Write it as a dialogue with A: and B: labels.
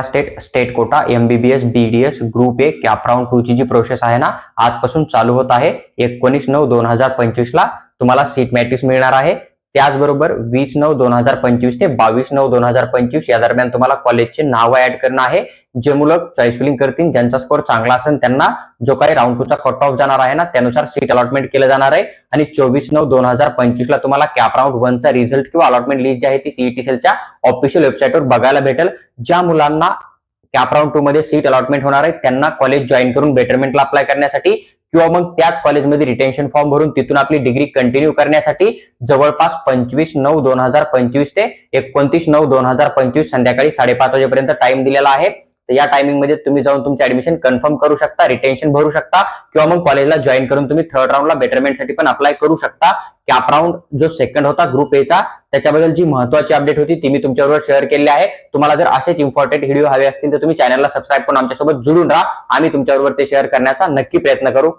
A: State quota MBBS BDS group A cap round 2 ची जी process आहे ना आजपासून चालू होत आहे. 19/9/2025 ला तुम्हाला सीट मॅट्रिक्स मिळणार आहे. त्याचबरोबर 20/9/2025 ते 22/9/2025 या दरम्यान तुम्हाला कॉलेजचे नाव ऍड करणं आहे. जे मुलं चॉईस फिलिंग करतील, ज्यांचा स्कोर चांगला असेल त्यांना जो काही राऊंड 2 चा कट ऑफ जाणार आहे ना त्यानुसार सीट अलॉटमेंट केलं जाणार आहे. आणि 24/9/2025 ला तुम्हाला कॅप राऊंड 1 चा रिझल्ट किंवा अलॉटमेंट लिस्ट जी आहे ती सीईटी सेलच्या ऑफिशियल वेबसाईटवर बघायला भेटेल. ज्या मुलांना कॅप राऊंड 2 मध्ये सीट अलॉटमेंट होणार आहे त्यांना कॉलेज जॉईन करून बेटरमेंटला अप्लाय करण्यासाठी किंवा मग त्याच कॉलेजमध्ये रिटेन्शन फॉर्म भरून तिथून आपली डिग्री कंटिन्यू करण्यासाठी जवळपास 25/9/2025 ते 29/9/2025 संध्याकाळी 5:30 वाजेपर्यंत टाइम दिलेला आहे. तर या टायमिंग मध्ये तुम्ही जाऊन तुमचे ऍडमिशन कन्फर्म करू शकता, रिटेन्शन भरू शकता किंवा मग कॉलेजला जॉईन करून तुम्ही थर्ड राऊंडला बेटरमेंटसाठी पण अप्लाय करू शकता. कॅप राऊंड जो सेकंड होता ग्रुप ए चा त्याच्याबद्दल जी महत्वाची अपडेट होती ती मी तुमच्याबरोबर शेअर केली आहे. तुम्हाला जर असेच इम्पॉर्टंट व्हिडिओ हवे असतील तर तुम्ही चॅनलला सबस्क्राईब करून आमच्यासोबत जुळून राहा. आम्ही तुमच्याबरोबर ते शेअर करण्याचा नक्की प्रयत्न करू.